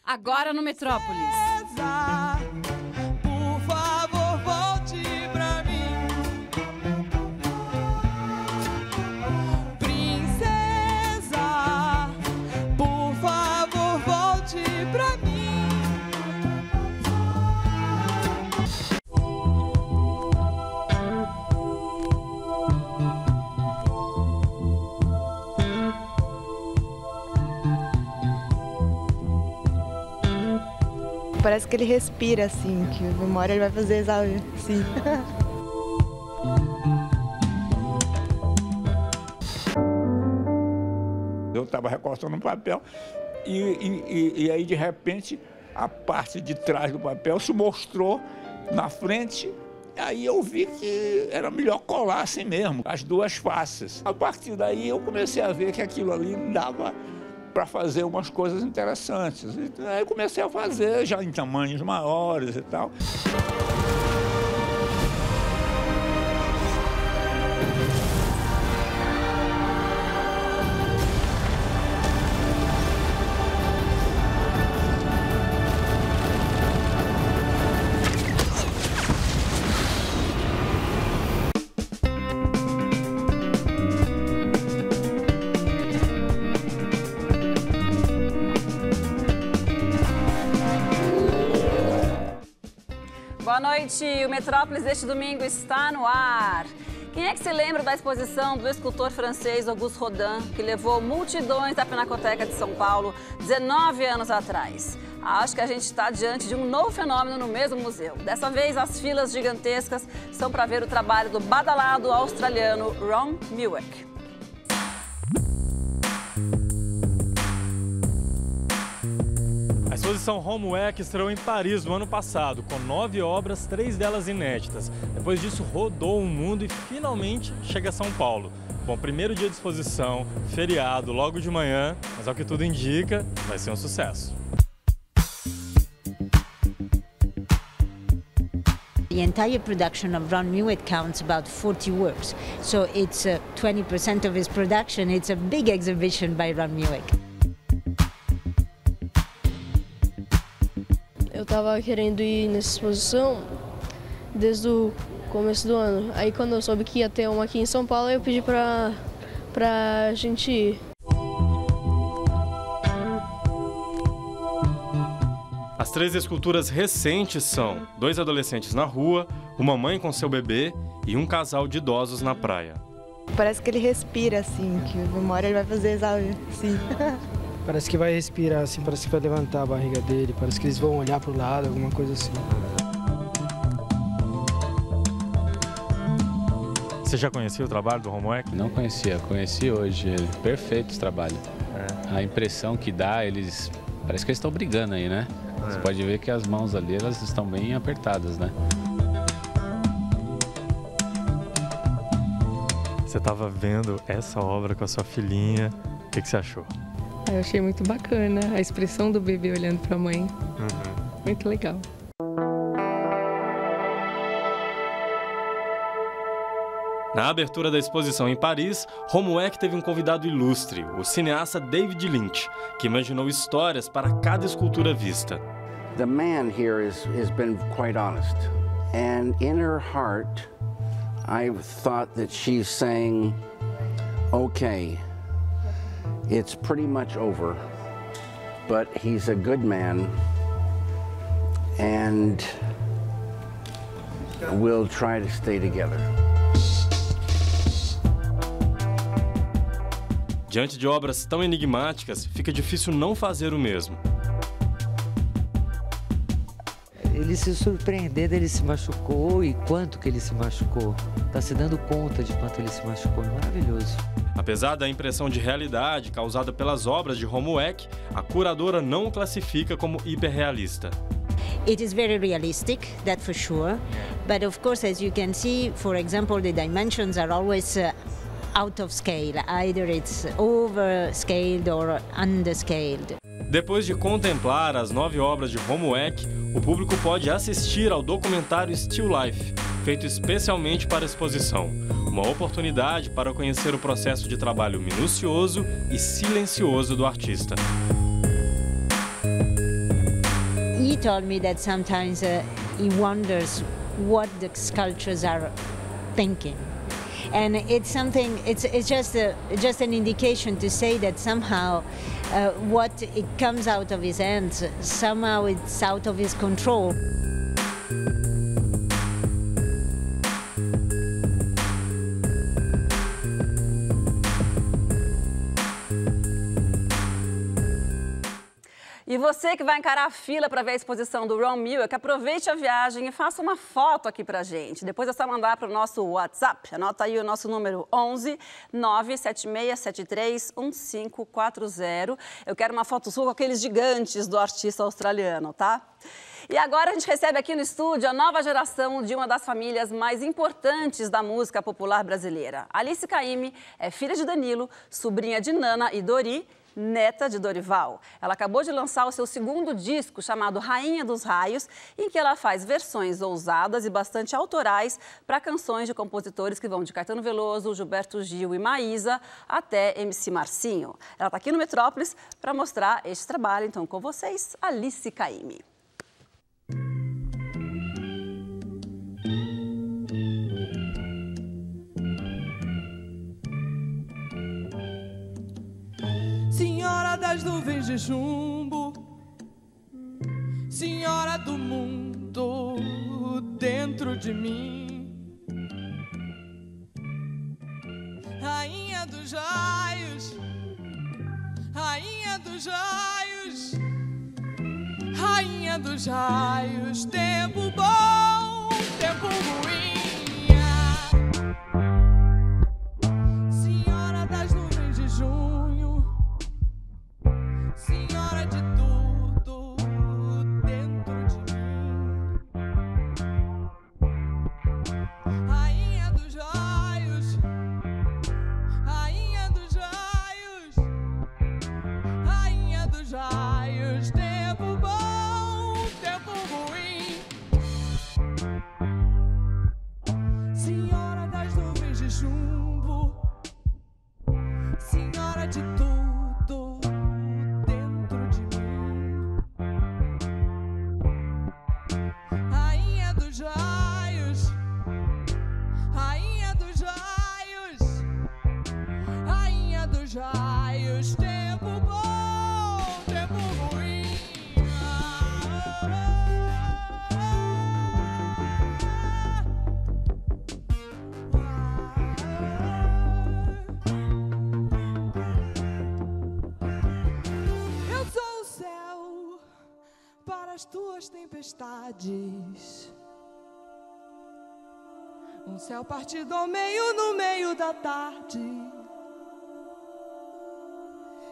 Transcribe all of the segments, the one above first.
agora no Metrópolis. Por favor, volte pra mim. Princesa, por favor, volte pra mim. Parece que ele respira assim, que uma hora ele vai fazer, sabe, assim. Eu estava recortando um papel e aí, de repente, a parte de trás do papel se mostrou na frente. Aí eu vi que era melhor colar assim mesmo, as duas faces. A partir daí eu comecei a ver que aquilo ali dava para fazer umas coisas interessantes. E aí comecei a fazer já em tamanhos maiores e tal. Boa noite, o Metrópolis deste domingo está no ar. Quem é que se lembra da exposição do escultor francês Auguste Rodin, que levou multidões da Pinacoteca de São Paulo 19 anos atrás? Acho que a gente está diante de um novo fenômeno no mesmo museu. Dessa vez, as filas gigantescas são para ver o trabalho do badalado australiano Ron Mueck. A exposição Ron Mueck estreou em Paris no ano passado, com 9 obras, 3 delas inéditas. Depois disso, rodou o mundo e finalmente chega a São Paulo. Bom, primeiro dia de exposição, feriado, logo de manhã, mas ao que tudo indica, vai ser um sucesso. The entire production of Ron Mueck counts about 40 works, so it's 20% of his production. It's a big exhibition by Ron Mueck. Eu estava querendo ir nessa exposição desde o começo do ano. Aí quando eu soube que ia ter uma aqui em São Paulo, eu pedi pra gente ir. As 3 esculturas recentes são 2 adolescentes na rua, uma mãe com seu bebê e um casal de idosos na praia. Parece que ele respira assim, que uma hora ele vai fazer, sabe, assim. Parece que vai respirar, assim, parece que vai levantar a barriga dele, parece que eles vão olhar para o lado, alguma coisa assim. Você já conhecia o trabalho do Ron Mueck? Não conhecia, conheci hoje. Perfeito esse trabalho. A impressão que dá, parece que eles estão brigando aí, né? Você pode ver que as mãos ali, elas estão bem apertadas, né? Você estava vendo essa obra com a sua filhinha, o que você achou? Eu achei muito bacana a expressão do bebê olhando para a mãe. Muito legal. Na abertura da exposição em Paris, Ron Mueck teve um convidado ilustre, o cineasta David Lynch, que imaginou histórias para cada escultura vista. The man here has been quite honest, and in her heart, I thought that she's saying, okay, it's pretty much over, but he's a good man, and we'll try to stay together. Diante de obras tão enigmáticas, fica difícil não fazer o mesmo. Ele se surpreendendo, ele se machucou e quanto que ele se machucou. Está se dando conta de quanto ele se machucou, é maravilhoso. Apesar da impressão de realidade causada pelas obras de Ron Mueck, a curadora não o classifica como hiperrealista. It is very realistic, that for sure. But of course, as you can see, for example, the dimensions are always out of scale. Either it's overscaled or underscaled. Depois de contemplar as 9 obras de Ron Mueck, o público pode assistir ao documentário Still Life, feito especialmente para a exposição. Uma oportunidade para conhecer o processo de trabalho minucioso e silencioso do artista. he told me that sometimes he wonders what the sculptures are thinking. And it's something, it's just an indication to say that somehow what it comes out of his hands, somehow it's out of his control. E você que vai encarar a fila para ver a exposição do Ron Mueck, aproveite a viagem e faça uma foto aqui pra gente. Depois é só mandar para o nosso WhatsApp. Anota aí o nosso número 11 97673 1540. Eu quero uma foto sua com aqueles gigantes do artista australiano, tá? E agora a gente recebe aqui no estúdio a nova geração de uma das famílias mais importantes da música popular brasileira. Alice Caymmi é filha de Danilo, sobrinha de Nana e Dori, neta de Dorival. Ela acabou de lançar o seu segundo disco, chamado Rainha dos Raios, em que ela faz versões ousadas e bastante autorais para canções de compositores que vão de Caetano Veloso, Gilberto Gil e Maísa até MC Marcinho. Ela está aqui no Metrópolis para mostrar este trabalho. Então, com vocês, Alice Caymmi. Senhora das nuvens de chumbo, senhora do mundo dentro de mim, rainha dos raios, rainha dos raios, rainha dos raios, tempo bom, tempo ruim. Senhora das nuvens de junho, senhora de tudo dentro de mim, rainha dos raios, rainha dos raios, rainha dos raios, tempo bom, tempo ruim. Senhora das nuvens de chumbo, senhora de tudo dentro de mim, rainha dos raios, rainha dos raios, rainha dos raios, tempo bom, tempo ruim. Eu sou o céu para as tuas tempestades, um céu partido ao meio no meio da tarde.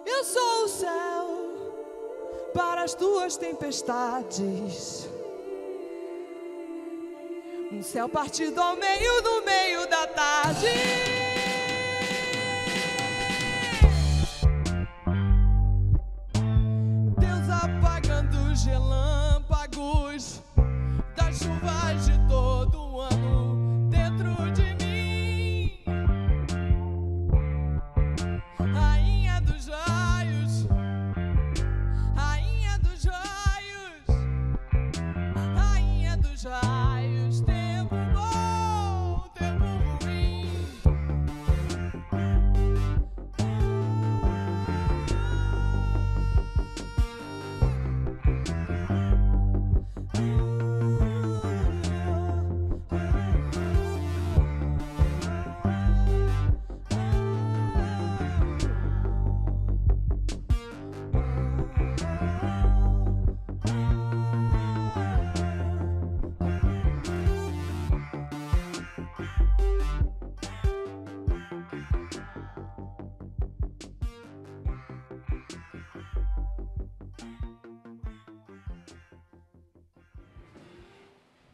Eu sou o céu para as tuas tempestades, um céu partido ao meio no meio da tarde. Deus apagando os relâmpagos das chuvas de todo o ano dentro de mim, rainha dos raios, rainha dos raios, rainha dos raios, tempo bom, tempo ruim.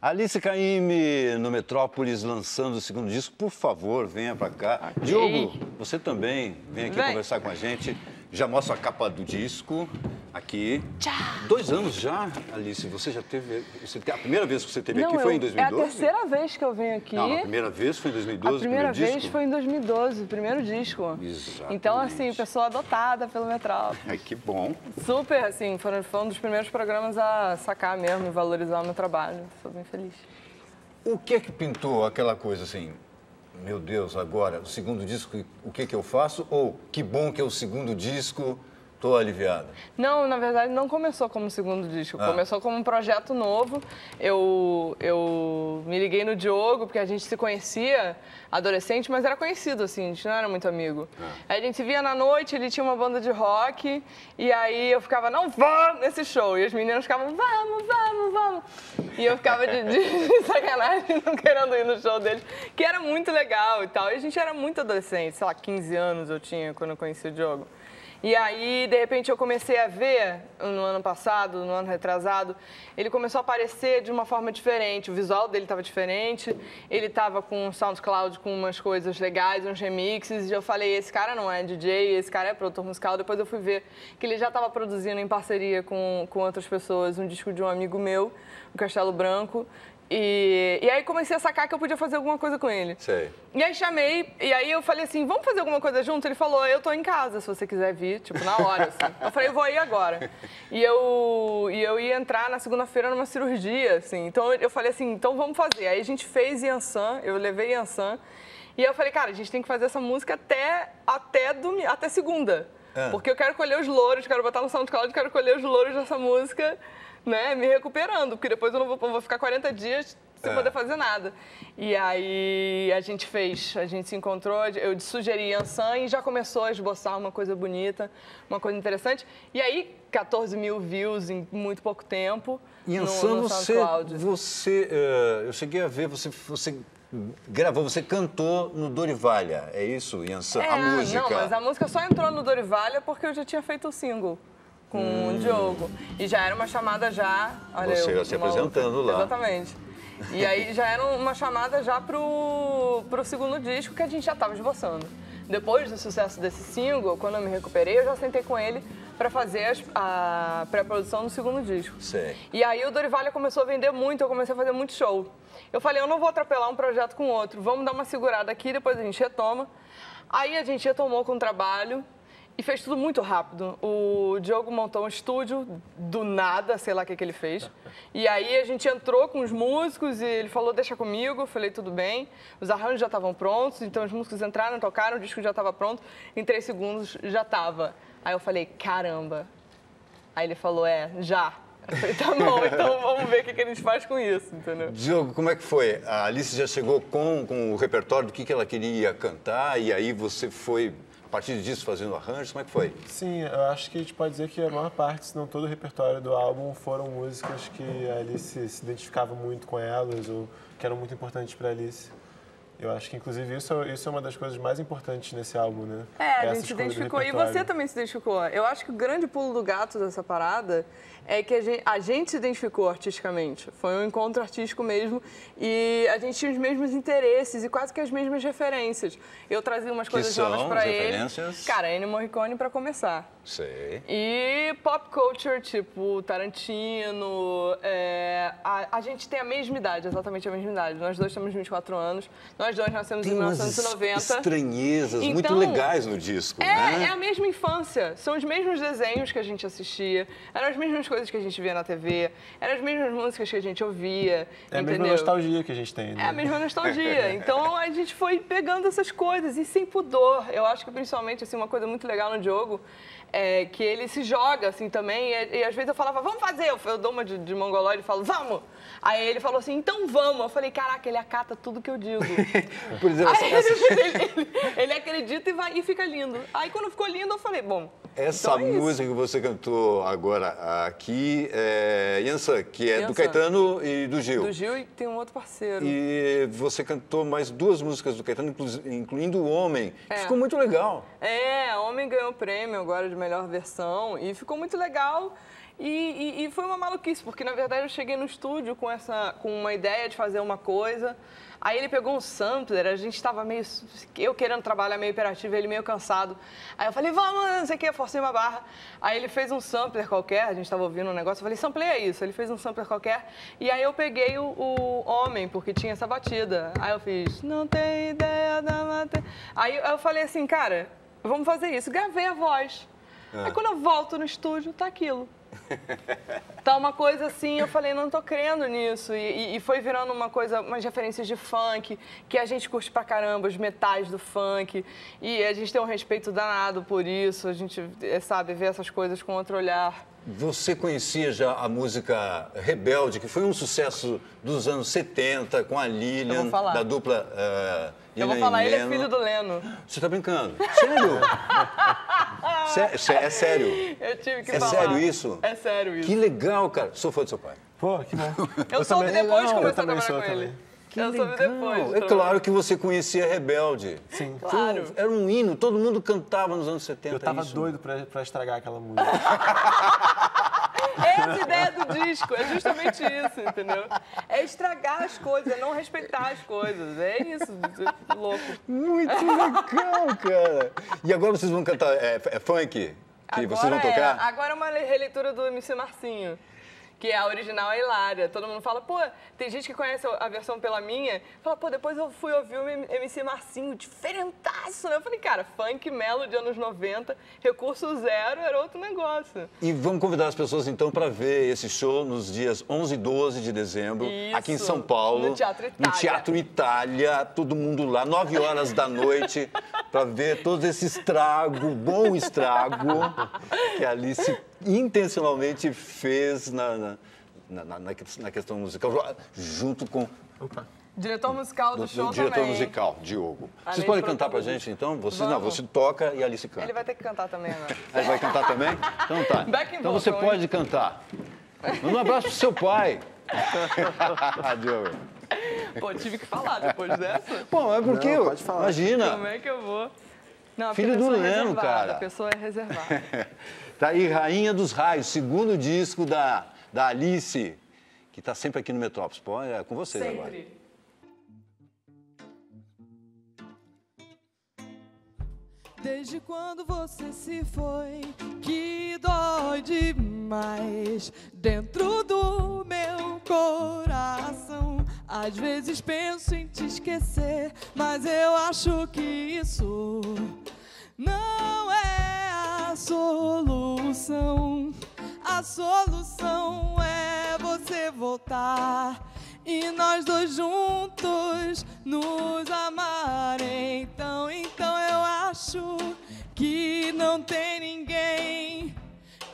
Alice Caymmi no Metrópolis lançando o segundo disco. Por favor, venha para cá. Diogo, você também vem aqui conversar com a gente. Já mostra a capa do disco. aqui. 2 anos já, Alice, você já teve... A primeira vez que você esteve aqui foi em 2012? É a terceira vez que eu venho aqui. Não, a primeira vez foi em 2012, a primeira vez disco? foi em 2012, o primeiro disco. Exatamente. Então, assim, pessoa adotada pelo Metrópolis. Ai, que bom. Super, assim, foi um dos primeiros programas a sacar mesmo e valorizar o meu trabalho. Estou bem feliz. O que é que pintou aquela coisa assim? Meu Deus, agora, o segundo disco, o que eu faço? Ou, que bom que é o segundo disco, tô aliviada. Não, na verdade, não começou como segundo disco. Começou como um projeto novo. Eu me liguei no Diogo, porque a gente se conhecia adolescente, mas era conhecido, assim, a gente não era muito amigo. Aí a gente se via na noite, ele tinha uma banda de rock, e aí eu ficava, não vou nesse show. E as meninas ficavam, vamos, vamos, vamos. E eu ficava de sacanagem, não querendo ir no show deles, que era muito legal e tal. E a gente era muito adolescente, sei lá, 15 anos eu tinha quando eu conheci o Diogo. E aí, de repente, eu comecei a ver, no ano passado, no ano retrasado, ele começou a aparecer de uma forma diferente. O visual dele estava diferente, ele estava com um SoundCloud com umas coisas legais, uns remixes. E eu falei, esse cara não é DJ, esse cara é produtor musical. Depois eu fui ver que ele já estava produzindo em parceria com outras pessoas um disco de um amigo meu, o Castelo Branco. E aí comecei a sacar que eu podia fazer alguma coisa com ele. Sei. E aí chamei, e aí eu falei assim, vamos fazer alguma coisa junto? Ele falou, eu tô em casa, se você quiser vir, tipo, na hora, assim. Eu falei, eu vou ir agora. E eu ia entrar na segunda-feira numa cirurgia, assim. Então eu falei assim, então vamos fazer. Aí a gente fez Yansan, eu levei Yansan. E eu falei, cara, a gente tem que fazer essa música até segunda. Porque eu quero colher os louros, quero botar no SoundCloud, quero colher os louros dessa música, né, me recuperando, porque depois eu não vou ficar 40 dias sem poder fazer nada. E aí a gente se encontrou, eu sugeri Yansan e já começou a esboçar uma coisa bonita, uma coisa interessante. E aí, 14 mil views em muito pouco tempo. Yansan, eu cheguei a ver, você gravou, você cantou no Dorivalha, é isso, Yansan? A música? Não, mas a música só entrou no Dorivalha porque eu já tinha feito o single com o Diogo. E já era uma chamada já... Olha, você já se apresentando lá. Exatamente. E aí já era uma chamada já pro segundo disco que a gente já estava esboçando. Depois do sucesso desse single, quando eu me recuperei, eu já sentei com ele para fazer a pré-produção do segundo disco. Sei. E aí o Dorivalha começou a vender muito, eu comecei a fazer muito show. Eu falei, eu não vou atropelar um projeto com o outro, vamos dar uma segurada aqui, depois a gente retoma. Aí a gente retomou com o trabalho e fez tudo muito rápido. O Diogo montou um estúdio do nada, sei lá o que ele fez. E aí a gente entrou com os músicos e ele falou, deixa comigo. Eu falei, tudo bem. Os arranjos já estavam prontos, então os músicos entraram, tocaram, o disco já estava pronto. Em 3 segundos já estava. Aí eu falei, caramba. Aí ele falou, já. Eu falei, tá bom, então vamos ver o que a gente faz com isso, entendeu? Diogo, como é que foi? A Alice já chegou com o repertório do que ela queria cantar e aí você foi... A partir disso, fazendo arranjos, como é que foi? Sim, eu acho que a gente pode dizer que a maior parte, se não todo o repertório do álbum, foram músicas que a Alice se identificava muito com elas ou que eram muito importantes para a Alice. Eu acho que, inclusive, isso é uma das coisas mais importantes nesse álbum, né? A gente se identificou. E você também se identificou. Eu acho que o grande pulo do gato dessa parada é que a gente se identificou artisticamente. Foi um encontro artístico mesmo e a gente tinha os mesmos interesses e quase que as mesmas referências. Eu trazia umas coisas novas para ele. Cara, Ennio Morricone para começar. Sei. E pop culture, tipo Tarantino. A gente tem a mesma idade, exatamente a mesma idade. Nós dois temos 24 anos. Nós dois nascemos em 1990. Tem umas estranhezas muito legais no disco, né? É a mesma infância. São os mesmos desenhos que a gente assistia. Eram as mesmas coisas que a gente via na TV. Eram as mesmas músicas que a gente ouvia. É a mesma nostalgia que a gente tem, né? É a mesma nostalgia. Então a gente foi pegando essas coisas e sem pudor. Eu acho que principalmente assim, uma coisa muito legal no Diogo é que ele se joga assim também. E às vezes eu falava, vamos fazer. Eu dou uma de mongolóide e falo, vamos. Aí ele falou assim, então vamos. Eu falei, caraca, ele acata tudo que eu digo. Por exemplo, ele acredita e fica lindo. Aí quando ficou lindo, eu falei, bom. Essa então música que você cantou agora aqui é Yansan, que é do Caetano e do Gil. Do Gil e tem um outro parceiro. E você cantou mais 2 músicas do Caetano, incluindo O Homem. Ficou muito legal. Homem ganhou o prêmio agora de melhor versão e ficou muito legal. E foi uma maluquice, porque na verdade eu cheguei no estúdio com uma ideia de fazer uma coisa. Aí ele pegou um sampler, a gente estava meio... Eu querendo trabalhar meio hiperativo, ele meio cansado. Aí eu falei, vamos, não sei o que, forcei uma barra. Aí ele fez um sampler qualquer, a gente estava ouvindo um negócio, eu falei, sampleia isso. Ele fez um sampler qualquer, e aí eu peguei o Homem, porque tinha essa batida. Aí eu fiz, não tem ideia da matéria. Aí eu falei assim, cara, vamos fazer isso. Gravei a voz. Aí quando eu volto no estúdio, tá aquilo. Tá uma coisa assim, eu falei, não tô crendo nisso. E foi virando uma coisa, umas referências de funk, que a gente curte pra caramba, os metais do funk. E a gente tem um respeito danado por isso, a gente, sabe, vê essas coisas com outro olhar. Você conhecia já a música Rebelde, que foi um sucesso dos anos 70, com a Lilian, da dupla Eu vou falar, ele é filho do Leno. Você tá brincando? Sério? É sério? Eu tive que falar. É sério isso? É sério isso. Que legal, cara. Sou fã do seu pai. Pô, que bom. Eu soube depois de começar a trabalhar com ele. Eu soube depois. É claro que você conhecia Rebelde. Sim. Claro. Era um hino, todo mundo cantava nos anos 70. Eu tava doido pra estragar aquela música. Essa ideia do disco é justamente isso, entendeu? É estragar as coisas, é não respeitar as coisas. É isso, louco. Muito legal, cara. E agora vocês vão cantar funk? Que vocês vão tocar? Agora é uma releitura do MC Marcinho, que a original é hilária. Todo mundo fala, pô, tem gente que conhece a versão pela minha, fala, pô, depois eu fui ouvir o MC Marcinho, diferentaço, né? Eu falei, cara, funk, melody, anos 90, recurso zero, era outro negócio. E vamos convidar as pessoas, então, para ver esse show nos dias 11 e 12 de dezembro, aqui em São Paulo. No Teatro Itália. No Teatro Itália, todo mundo lá, 9 horas da noite, para ver todo esse estrago, bom estrago, que a Alice intencionalmente fez na questão musical, junto com... Diretor musical do show diretor também. musical, Diogo. Além Vocês podem de cantar pra protagonista. gente, então? Você, Vamos. não, você toca e a Alice canta. Ele vai ter que cantar também, né? Ele vai cantar também? Então tá. Backing Então você vocal, pode cantar. Manda um abraço pro seu pai. Diogo. Pô, tive que falar depois dessa. Bom, é porque, Não, pode falar. Imagina. Como é que eu vou? Não, Filho porque a do pessoa é Leno, reservada, cara. A pessoa é reservada. Tá aí, Rainha dos Raios, segundo disco da Alice, que tá sempre aqui no Metrópolis. Pô, é com vocês agora. Sempre. Desde quando você se foi, que dói demais dentro do meu coração. Às vezes penso em te esquecer, mas eu acho que isso não é a solução. A solução é você voltar e nós dois juntos nos amar. Então eu acho que não tem ninguém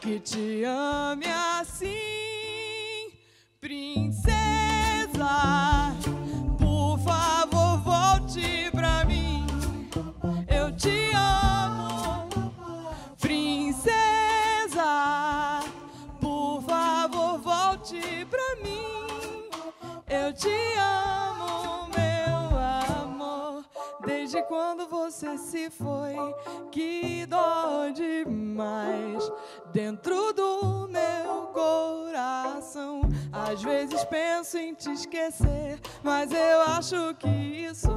que te ame assim, princesa. Por favor, volte pra mim. Eu te amo, princesa. Por favor, volte pra mim. Eu te amo, meu amor. Desde quando você se foi, que dói demais dentro do meu coração. Às vezes penso em te esquecer, mas eu acho que isso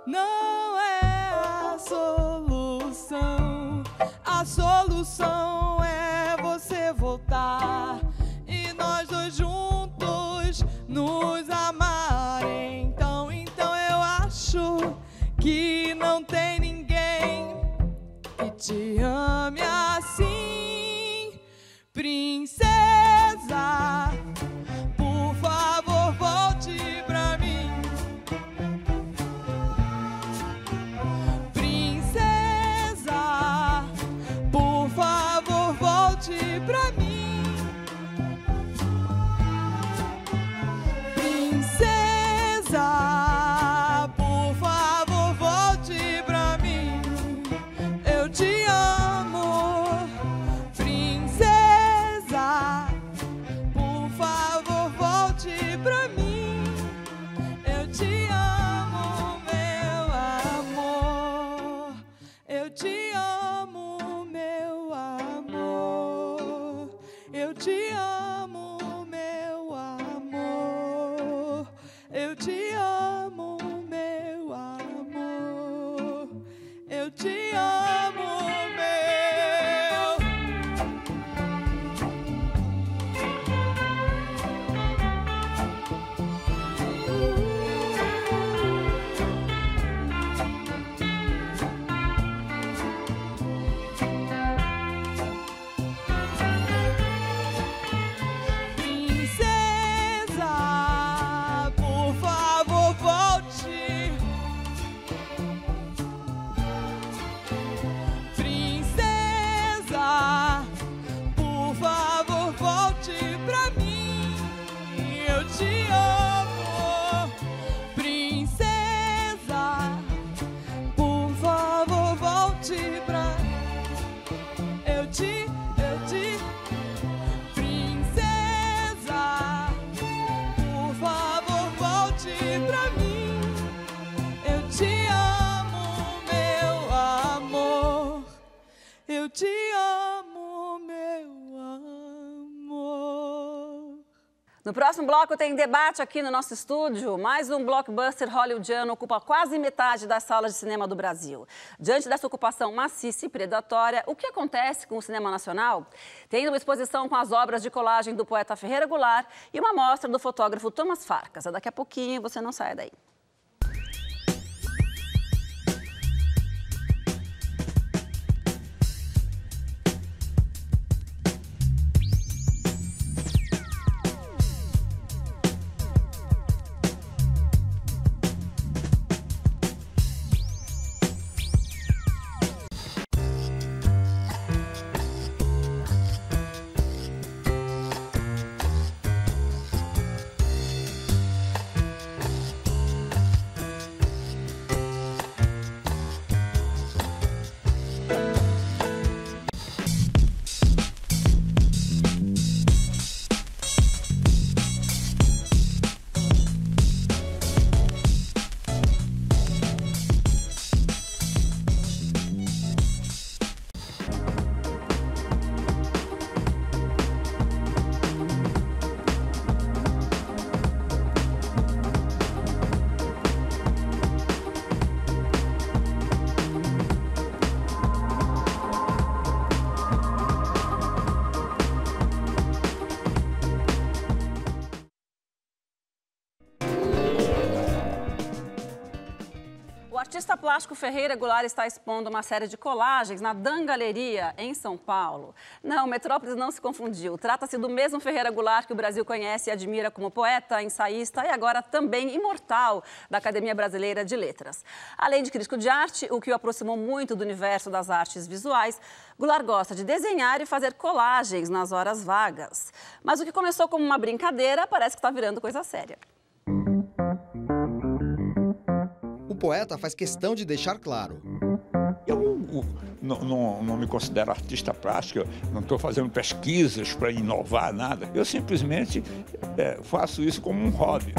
não é a solução. A solução é você voltar e nós dois juntos nos amar. Então eu acho que não tem ninguém que te ame assim, princesa. Por favor, volte pra mim, princesa. Por favor, volte pra mim, princesa. Por favor, volte pra mim. Eu te amo, princesa. Por favor, volte pra mim. Eu te amo, meu amor. Eu te amo, meu Eu te amo, meu amor. Eu te amo, meu amor. Eu te amo, meu. Eu te amo, meu amor. No próximo bloco tem debate aqui no nosso estúdio. Mais um blockbuster hollywoodiano ocupa quase metade das salas de cinema do Brasil. Diante dessa ocupação maciça e predatória, o que acontece com o cinema nacional? Tem uma exposição com as obras de colagem do poeta Ferreira Goulart e uma mostra do fotógrafo Thomas Farkas. Daqui a pouquinho, você não sai daí. O artista plástico Ferreira Goulart está expondo uma série de colagens na Dan Galeria, em São Paulo. Não, Metrópolis não se confundiu. Trata-se do mesmo Ferreira Goulart que o Brasil conhece e admira como poeta, ensaísta e agora também imortal da Academia Brasileira de Letras. Além de crítico de arte, o que o aproximou muito do universo das artes visuais, Goulart gosta de desenhar e fazer colagens nas horas vagas. Mas o que começou como uma brincadeira parece que está virando coisa séria. O poeta faz questão de deixar claro. Eu não me considero artista plástico, não estou fazendo pesquisas para inovar nada. Eu simplesmente faço isso como um hobby.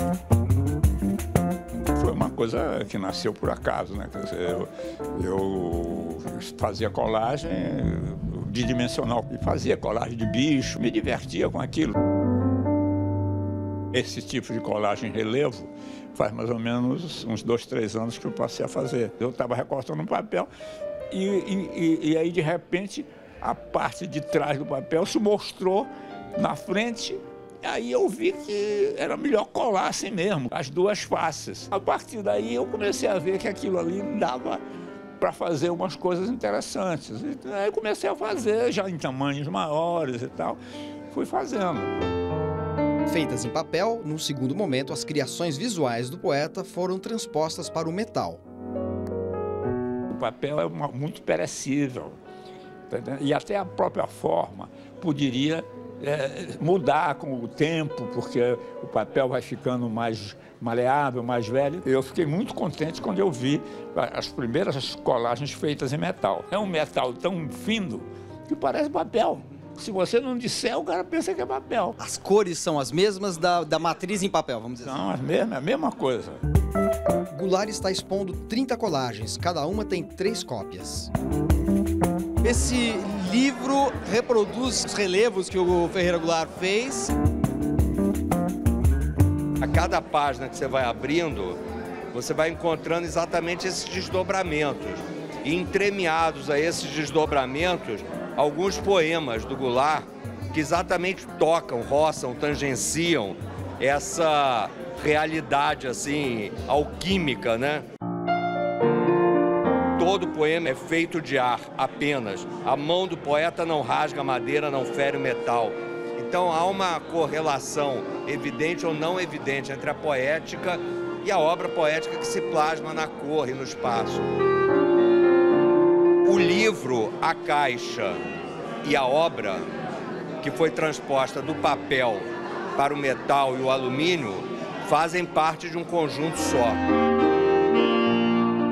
Foi uma coisa que nasceu por acaso, né? Quer dizer, eu fazia colagem bidimensional e fazia colagem de bicho, me divertia com aquilo. Esse tipo de colagem em relevo faz mais ou menos uns 2, 3 anos que eu passei a fazer. Eu estava recortando um papel e aí, de repente, a parte de trás do papel se mostrou na frente. Aí eu vi que era melhor colar assim mesmo, as duas faces. A partir daí eu comecei a ver que aquilo ali dava para fazer umas coisas interessantes. E aí eu comecei a fazer, já em tamanhos maiores e tal, fui fazendo. Feitas em papel, num segundo momento, as criações visuais do poeta foram transpostas para o metal. O papel é muito perecível, tá? E até a própria forma poderia mudar com o tempo, porque o papel vai ficando mais maleável, mais velho. Eu fiquei muito contente quando eu vi as primeiras colagens feitas em metal. É um metal tão fino que parece papel. Se você não disser, o cara pensa que é papel. As cores são as mesmas da matriz em papel, vamos dizer assim. Não, a mesma coisa. Goulart está expondo 30 colagens, cada uma tem 3 cópias. Esse livro reproduz os relevos que o Ferreira Goulart fez. A cada página que você vai abrindo, você vai encontrando exatamente esses desdobramentos. E entremeados a esses desdobramentos, alguns poemas do Goulart que exatamente tocam, roçam, tangenciam essa realidade assim alquímica, né? Todo poema é feito de ar apenas. A mão do poeta não rasga a madeira, não fere o metal. Então há uma correlação evidente ou não evidente entre a poética e a obra poética que se plasma na cor e no espaço. O livro, a caixa e a obra, que foi transposta do papel para o metal e o alumínio, fazem parte de um conjunto só.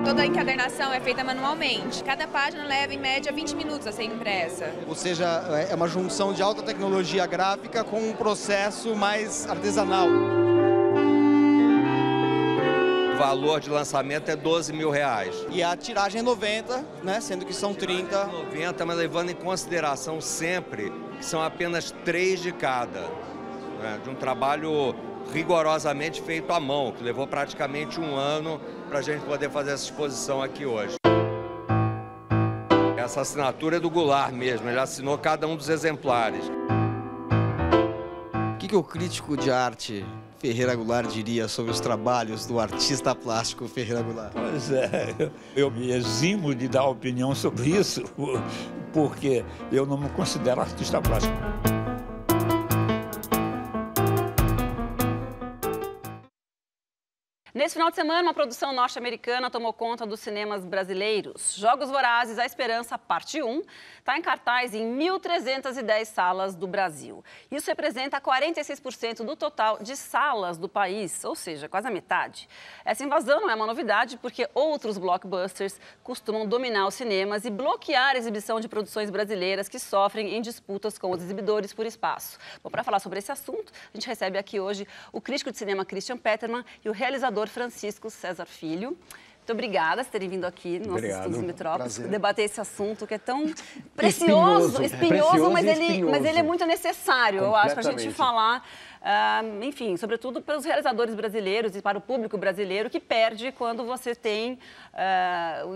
Toda a encadernação é feita manualmente. Cada página leva, em média, 20 minutos a ser impressa. Ou seja, é uma junção de alta tecnologia gráfica com um processo mais artesanal. O valor de lançamento é R$12 mil. E a tiragem é 90, né? Sendo que são 30. 90, mas levando em consideração sempre que são apenas 3 de cada, né? De um trabalho rigorosamente feito à mão, que levou praticamente um ano para a gente poder fazer essa exposição aqui hoje. Essa assinatura é do Goulart mesmo, ele assinou cada um dos exemplares. O que o crítico de arte Ferreira Goulart diria sobre os trabalhos do artista plástico Ferreira Goulart? Pois é, eu me eximo de dar opinião sobre isso, porque eu não me considero artista plástico. Nesse final de semana, uma produção norte-americana tomou conta dos cinemas brasileiros. Jogos Vorazes, A Esperança, parte 1, está em cartaz em 1.310 salas do Brasil. Isso representa 46% do total de salas do país, ou seja, quase a metade. Essa invasão não é uma novidade, porque outros blockbusters costumam dominar os cinemas e bloquear a exibição de produções brasileiras que sofrem em disputas com os exibidores por espaço. Bom, para falar sobre esse assunto, a gente recebe aqui hoje o crítico de cinema Christian Petermann e o realizador Francisco César Filho. Muito obrigada por terem vindo aqui no nosso Estúdios Metrópolis debater esse assunto que é tão precioso, espinhoso, mas ele é muito necessário, eu acho, para a gente falar, enfim, sobretudo para os realizadores brasileiros e para o público brasileiro que perde quando você tem,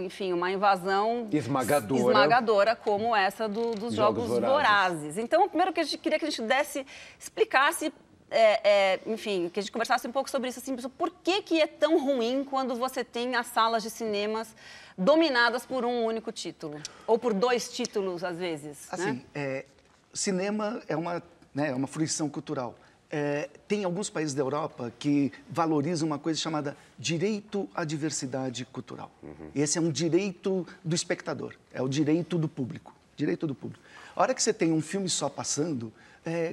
enfim, uma invasão esmagadora como essa dos Jogos Vorazes. Então, primeiro que a gente queria que a gente explicasse, enfim, que a gente conversasse um pouco sobre isso, assim, por que é tão ruim quando você tem as salas de cinemas dominadas por um único título, ou por 2 títulos, às vezes, assim, né? Cinema é uma fruição cultural. Tem alguns países da Europa que valorizam uma coisa chamada direito à diversidade cultural. Esse é um direito do espectador, é o direito do público, A hora que você tem um filme só passando,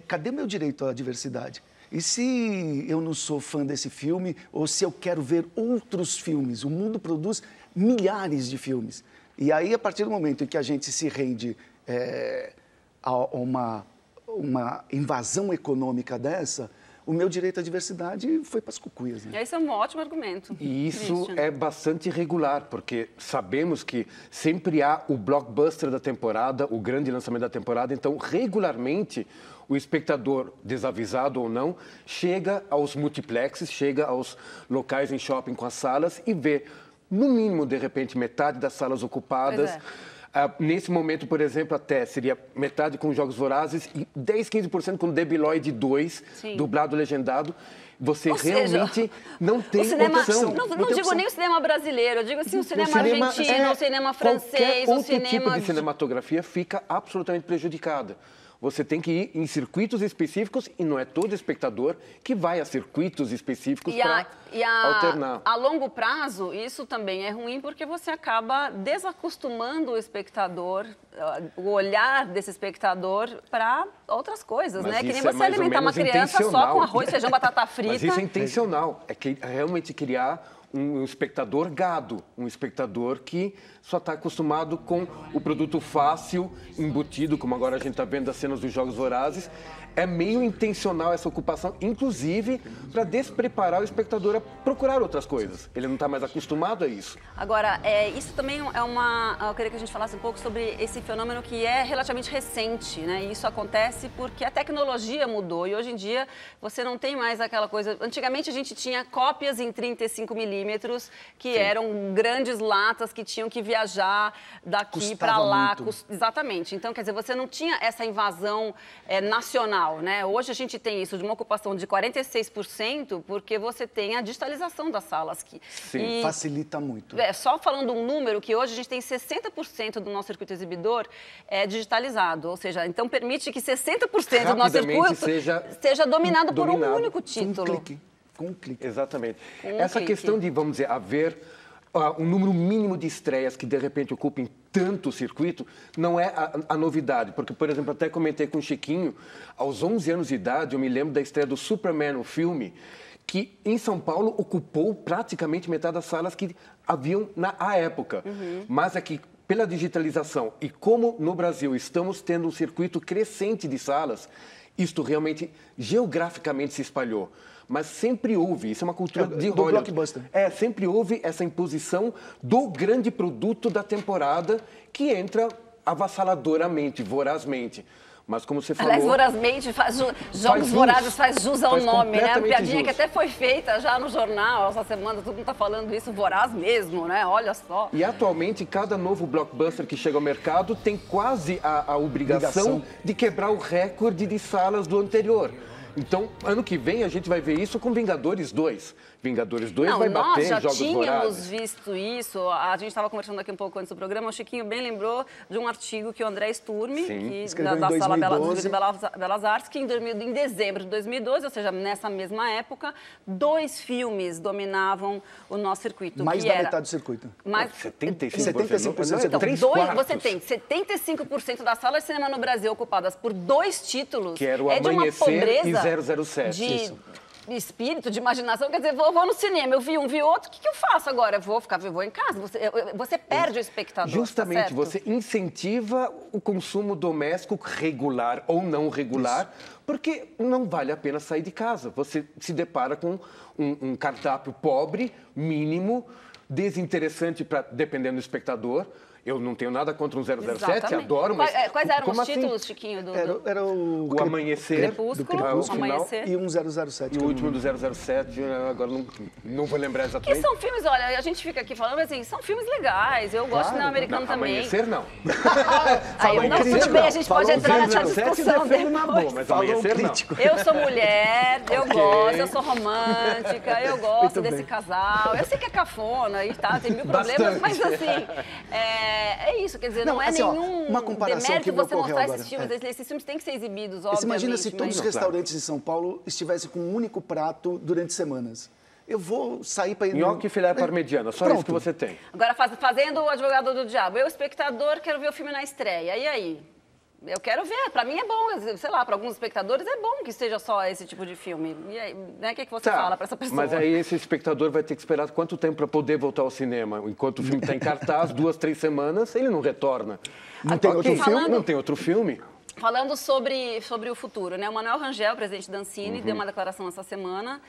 cadê meu direito à diversidade? E se eu não sou fã desse filme, ou se eu quero ver outros filmes? O mundo produz milhares de filmes. E aí, a partir do momento em que a gente se rende a uma invasão econômica dessa, o meu direito à diversidade foi para as cucuias. Né? Esse é um ótimo argumento. E isso é bastante irregular, porque sabemos que sempre há o blockbuster da temporada, o grande lançamento da temporada, então, regularmente, o espectador, desavisado ou não, chega aos multiplexes, chega aos locais em shopping com as salas e vê, no mínimo, de repente, metade das salas ocupadas. Nesse momento, por exemplo, até seria metade com Jogos Vorazes e 10, 15% com Debi Lloyd 2, dublado, legendado. Você realmente não tem opção. Não digo nem o cinema brasileiro, eu digo assim, o cinema argentino, o cinema francês, o cinema... Qualquer tipo de cinematografia fica absolutamente prejudicada. Você tem que ir em circuitos específicos e não é todo espectador que vai a circuitos específicos para alternar. A longo prazo, isso também é ruim porque você acaba desacostumando o espectador, o olhar desse espectador para outras coisas, né? Que nem você alimentar uma criança só com arroz, feijão, batata frita. Mas isso é intencional, é realmente criar um espectador gado, um espectador que só está acostumado com o produto fácil, embutido, como agora a gente está vendo as cenas dos Jogos Vorazes. É meio intencional essa ocupação, inclusive para despreparar o espectador a procurar outras coisas. Ele não está mais acostumado a isso. Agora, isso também é uma... Eu queria que a gente falasse um pouco sobre esse fenômeno que é relativamente recente, né? E isso acontece porque a tecnologia mudou e hoje em dia você não tem mais aquela coisa... Antigamente a gente tinha cópias em 35 milímetros que eram grandes latas que tinham que viajar daqui para lá. Exatamente. Então, quer dizer, você não tinha essa invasão nacional. Né? Hoje a gente tem isso de uma ocupação de 46% porque você tem a digitalização das salas. Sim, facilita muito. Só falando um número que hoje a gente tem 60% do nosso circuito exibidor digitalizado, ou seja, então permite que 60% do nosso circuito seja dominado por um único título. Com um clique. Exatamente. Essa questão de, vamos dizer, haver um número mínimo de estreias que, de repente, ocupem tanto o circuito, não é a novidade. Porque, por exemplo, até comentei com o Chiquinho, aos 11 anos de idade, eu me lembro da estreia do Superman, o filme, que em São Paulo ocupou praticamente metade das salas que haviam na época. Mas é que, pela digitalização e como no Brasil estamos tendo um circuito crescente de salas, isto realmente, geograficamente, se espalhou. Mas sempre houve, isso é uma cultura de Hollywood. Blockbuster. Sempre houve essa imposição do grande produto da temporada que entra avassaladoramente, vorazmente. Mas como você falou... Aliás, vorazmente, Jogos Vorazes faz jus ao nome, né? Uma piadinha que até foi feita já no jornal, essa semana, todo mundo está falando isso, voraz mesmo, né? Olha só. E atualmente, cada novo blockbuster que chega ao mercado tem quase a obrigação de quebrar o recorde de salas do anterior. Então, ano que vem, a gente vai ver isso com Vingadores 2. Vingadores 2 vai bater em Jogos Vorazes. Nós já tínhamos visto isso. A gente estava conversando aqui um pouco antes do programa. O Chiquinho bem lembrou de um artigo que o André Sturmi, da Sala Belas Artes, que em dezembro de 2012, ou seja, nessa mesma época, 2 filmes dominavam o nosso circuito. Mais da metade do circuito. 75%. Então, você tem 75% das salas de cinema no Brasil ocupadas por 2 títulos. Que era o Amanhecer e 007. De espírito, de imaginação, quer dizer, vou no cinema, eu vi um, vi outro, o que eu faço agora? Vou em casa, você perde o espectador. Justamente, tá você incentiva o consumo doméstico regular ou não regular, porque não vale a pena sair de casa. Você se depara com um cardápio pobre, mínimo, desinteressante, dependendo do espectador. Eu não tenho nada contra um 007, Exatamente. Adoro, mas... Quais eram os títulos, Chiquinho? Era o Amanhecer, Crepúsculo, Amanhecer. E um 007. E o último do 007, agora não vou lembrar exatamente. E são filmes, olha, a gente fica aqui falando, mas assim, são filmes legais, eu gosto de cinema americano também. Amanhecer, não. Tudo bem, a gente pode entrar nessa discussão depois. Mas Amanhecer, não. Eu sou mulher, eu gosto, eu sou romântica, eu gosto desse casal. Eu sei que é cafona e tá, tem mil problemas, mas assim... É isso, quer dizer, não é assim, nenhum uma comparação demérito que você mostrar agora. esses filmes. Esses filmes têm que ser exibidos, obviamente. Você imagina se todos os restaurantes de São Paulo estivessem com um único prato durante semanas. Eu vou sair para ir... Nhoque e filé parmegiana, só isso que você tem. Agora, fazendo o Advogado do Diabo, eu, espectador, quero ver o filme na estreia. E aí? Eu quero ver, para mim é bom, sei lá, para alguns espectadores é bom que seja só esse tipo de filme. E aí, né, o que você fala para essa pessoa? Mas aí esse espectador vai ter que esperar quanto tempo para poder voltar ao cinema? Enquanto o filme está em cartaz, 2, 3 semanas, ele não retorna. Não tem outro filme? Não tem outro filme. Falando sobre o futuro, né? O Manuel Rangel, presidente da Ancine, deu uma declaração essa semana,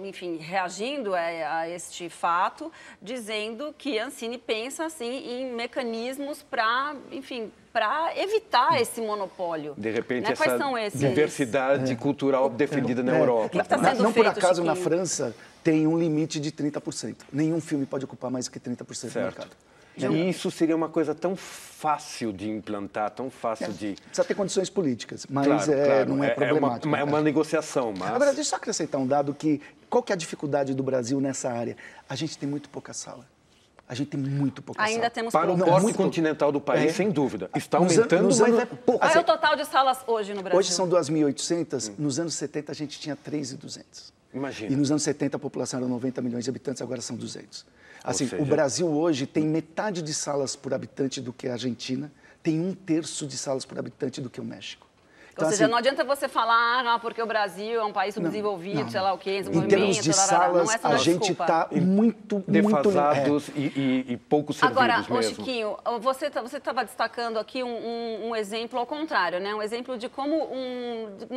enfim, reagindo a este fato, dizendo que a Ancine pensa, assim, em mecanismos para, enfim, para evitar esse monopólio. De repente, né? Quais são esses? Diversidade cultural defendida na Europa. O que está sendo não feito, por acaso, Chiquinho? na França, tem um limite de 30%. Nenhum filme pode ocupar mais que 30% do mercado. E isso seria uma coisa tão fácil de implantar, tão fácil de... Precisa ter condições políticas, mas claro, não é problemático. É uma negociação, mas... Agora, deixa eu só acrescentar um dado que... Qual que é a dificuldade do Brasil nessa área? A gente tem muito pouca sala. A gente tem muito pouca sala. Ainda temos para o porte continental do país, sem dúvida. Está aumentando, mas é pouco. Qual é o total de salas hoje no Brasil? Hoje são 2.800. Nos anos 70, a gente tinha 3.200. Imagina. E nos anos 70, a população era 90 milhões de habitantes, agora são 200. Assim, o Brasil hoje tem metade de salas por habitante do que a Argentina, tem 1/3 de salas por habitante do que o México. Então, Ou seja, assim, não adianta você falar, porque o Brasil é um país subdesenvolvido, sei lá o quê, em termos de salas, a gente está muito defasados e pouco servidos Agora, mesmo. Chiquinho, você estava destacando aqui um exemplo ao contrário, né? Um exemplo de como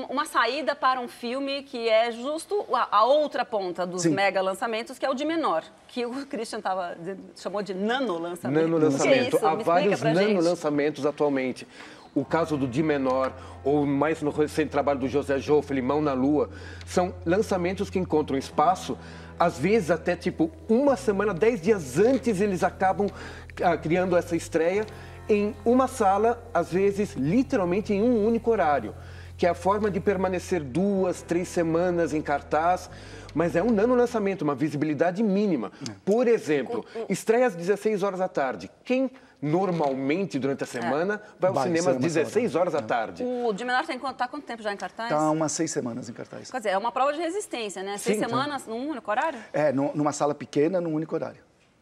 uma saída para um filme que é justo a outra ponta dos mega lançamentos, que é o de menor, que o Christian chamou de nano-lançamento. Nano-lançamento. Há vários nano-lançamentos nano-lançamentos atualmente. O caso do Di Menor, ou mais no recente trabalho do José Joffre, Mão na Lua, são lançamentos que encontram espaço, às vezes até tipo uma semana, 10 dias antes eles acabam criando essa estreia em uma sala, às vezes literalmente em um único horário, que é a forma de permanecer 2, 3 semanas em cartaz, mas é um nano-lançamento, uma visibilidade mínima. Por exemplo, estreia às 16 horas da tarde. Quem normalmente, durante a semana, vai ao cinema às 16 horas da tarde? O de menor está quanto tempo já em cartaz? Está umas 6 semanas em cartaz. Quer dizer, é uma prova de resistência, né? 6 semanas num único horário? Numa sala pequena, num único horário,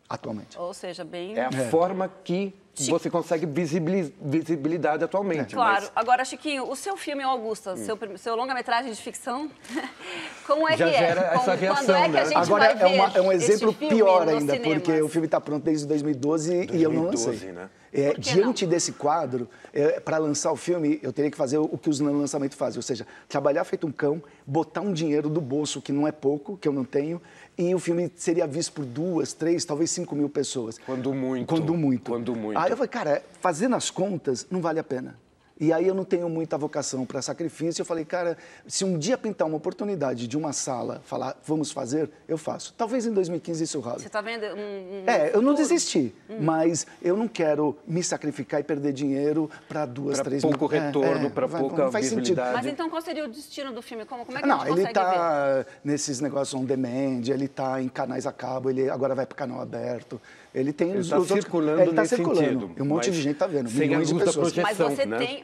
atualmente. Ou seja, bem... É a forma que você consegue visibilidade atualmente. Claro. Agora, Chiquinho, o seu filme Augusta, seu longa-metragem de ficção, como é já que é? Gera essa reação, quando é que a gente Agora vai ver é um exemplo pior ainda, cinemas? porque o filme está pronto desde 2012 e eu não lancei. Né? Diante desse quadro, para lançar o filme, eu teria que fazer o que os lançamentos fazem, ou seja, trabalhar feito um cão, botar um dinheiro do bolso, que não é pouco, que eu não tenho, e o filme seria visto por 2, 3, talvez 5 mil pessoas. Quando muito. Quando muito. Aí eu falei, cara, fazendo as contas, não vale a pena. E aí eu não tenho muita vocação para sacrifício. Eu falei, cara, se um dia pintar uma oportunidade de uma sala, falar, vamos fazer, eu faço. Talvez em 2015 isso role. Você está vendo eu não desisti, mas eu não quero me sacrificar e perder dinheiro para 2, 3 mil. Pouco retorno, para pouca visibilidade. Mas então qual seria o destino do filme? Como é que não, a gente consegue ele está nesses negócios on demand, ele está em canais a cabo, ele agora vai para o canal aberto. Ele tem está circulando nesse sentido. E um monte de gente está vendo, sem milhões de pessoas. Projeção,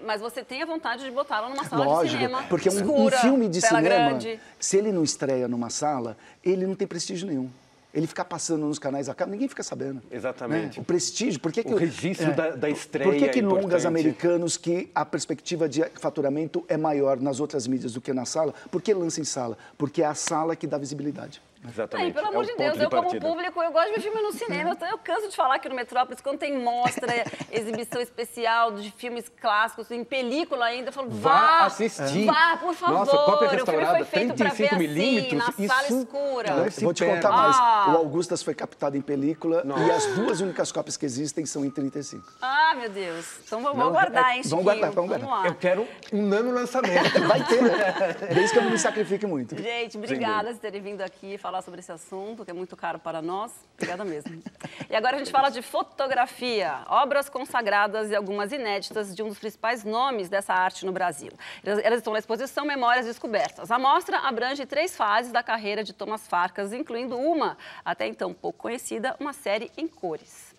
mas você tem a vontade de botá-lo numa sala Lógico, de cinema porque escura, um filme de cinema, grande. Se ele não estreia numa sala, ele não tem prestígio nenhum. Ele ficar passando nos canais a cabo, ninguém fica sabendo. Exatamente. Né? O prestígio, por que o registro da estreia. Por que é longas americanos que a perspectiva de faturamento é maior nas outras mídias do que na sala? Por que lança em sala? Porque é a sala que dá visibilidade. Exatamente. Pelo amor de Deus, eu como público, eu gosto de ver filme no cinema. Eu canso de falar aqui no Metrópolis, quando tem mostra, exibição especial de filmes clássicos, em película ainda, eu falo, vá assistir. Vá, por favor. Nossa, cópia restaurada, o filme foi feito 35 milímetros, assim, na sala escura. Vou te contar mais. O Augustas foi captado em película e as 2 únicas cópias que existem são em 35. Ah, meu Deus. Então vamos guardar, hein, Chiquinho? Vamos guardar. Eu quero um nano-lançamento. Vai ter, né? Desde que eu não me sacrifique muito. Gente, obrigada por terem vindo aqui falar sobre esse assunto, que é muito caro para nós. Obrigada mesmo. E agora a gente fala de fotografia, obras consagradas e algumas inéditas de um dos principais nomes dessa arte no Brasil. Elas estão na exposição Memórias Descobertas. A mostra abrange 3 fases da carreira de Thomas Farkas, incluindo uma, até então pouco conhecida, uma série em cores.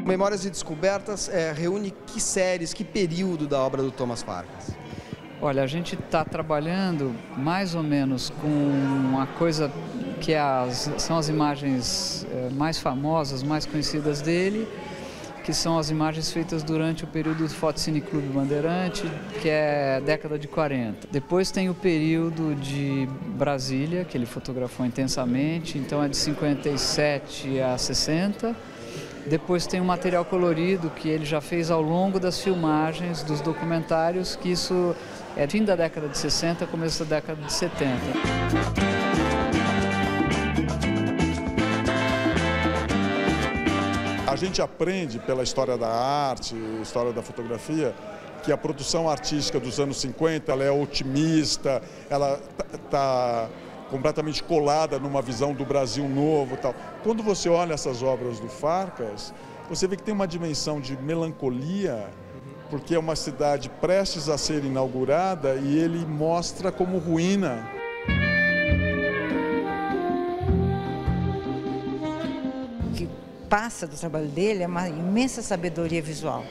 Memórias e Descobertas reúne que séries, que período da obra do Thomas Farkas? Olha, a gente está trabalhando mais ou menos com uma coisa que são as imagens mais famosas, mais conhecidas dele, que são as imagens feitas durante o período do Fotocine Clube Bandeirante, que é a década de 40. Depois tem o período de Brasília, que ele fotografou intensamente, então é de 57 a 60. Depois tem o material colorido, que ele já fez ao longo das filmagens, dos documentários, que isso é fim da década de 60, começo da década de 70. A gente aprende pela história da arte, história da fotografia, que a produção artística dos anos 50 ela é otimista, ela está completamente colada numa visão do Brasil novo e tal. Quando você olha essas obras do Farkas, você vê que tem uma dimensão de melancolia, porque é uma cidade prestes a ser inaugurada e ele mostra como ruína. O que passa do trabalho dele é uma imensa sabedoria visual.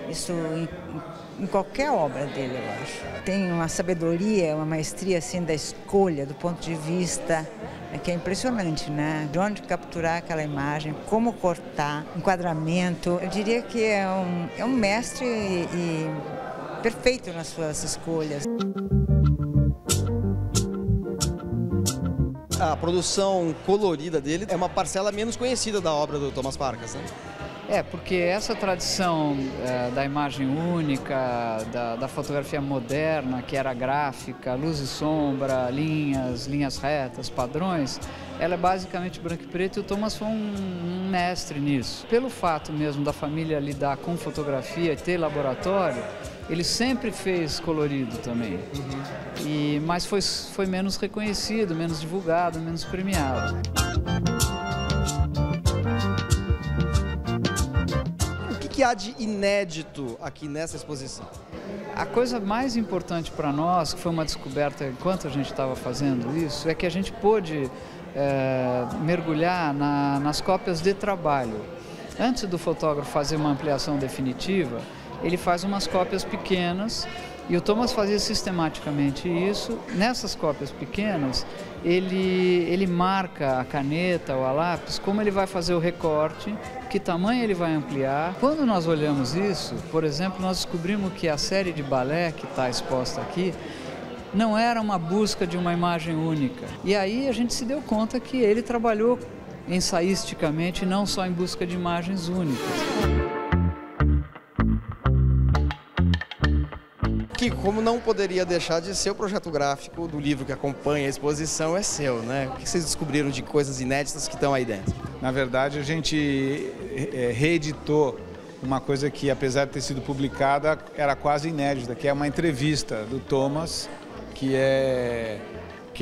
Isso em qualquer obra dele, eu acho. Tem uma sabedoria, uma maestria assim da escolha, do ponto de vista que é impressionante, né? De onde capturar aquela imagem, como cortar, enquadramento. Eu diria que é um mestre e perfeito nas suas escolhas. A produção colorida dele é uma parcela menos conhecida da obra do Thomas Farkas, né? Porque essa tradição da imagem única, da fotografia moderna, que era gráfica, luz e sombra, linhas retas, padrões, ela é basicamente branco e preto e o Thomas foi um mestre nisso. Pelo fato mesmo da família lidar com fotografia e ter laboratório, ele sempre fez colorido também, mas foi menos reconhecido, menos divulgado, menos premiado. O que há de inédito aqui nessa exposição? A coisa mais importante para nós, que foi uma descoberta enquanto a gente estava fazendo isso, é que a gente pôde mergulhar nas cópias de trabalho. Antes do fotógrafo fazer uma ampliação definitiva, ele faz umas cópias pequenas e o Thomas fazia sistematicamente isso. Nessas cópias pequenas, ele marca a caneta ou a lápis como ele vai fazer o recorte, que tamanho ele vai ampliar. Quando nós olhamos isso, por exemplo, nós descobrimos que a série de balé que está exposta aqui não era uma busca de uma imagem única. E aí a gente se deu conta que ele trabalhou ensaísticamente, não só em busca de imagens únicas. Que, como não poderia deixar de ser, o projeto gráfico do livro que acompanha a exposição é seu, né? O que vocês descobriram de coisas inéditas que estão aí dentro? Na verdade, a gente reeditou uma coisa que, apesar de ter sido publicada, era quase inédita, que é uma entrevista do Thomas, que é